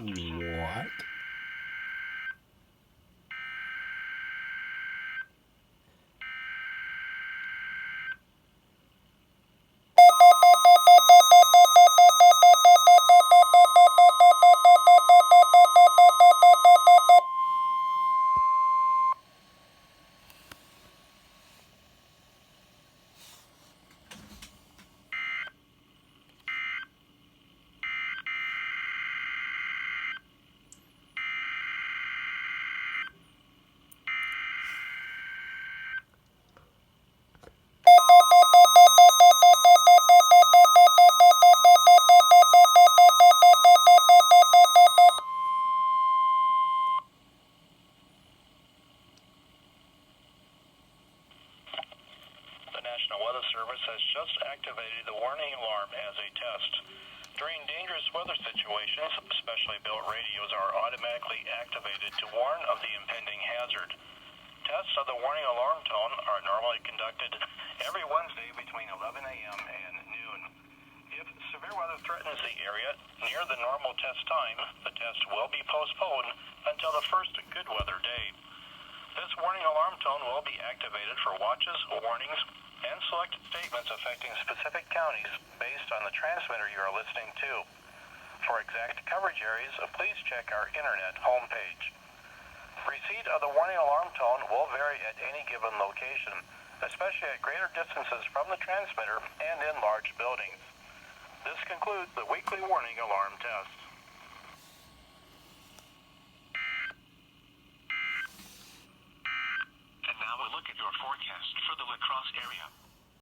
What? National Weather Service has just activated the warning alarm as a test. During dangerous weather situations, specially built radios are automatically activated to warn of the impending hazard. Tests of the warning alarm tone are normally conducted every Wednesday between 11 a.m. and noon. If severe weather threatens the area near the normal test time, the test will be postponed until the first good weather day. This warning alarm tone will be activated for watches, warnings, and select statements affecting specific counties based on the transmitter you are listening to. For exact coverage areas, please check our internet homepage. Receipt of the warning alarm tone will vary at any given location, especially at greater distances from the transmitter and in large buildings. This concludes the weekly warning alarm test.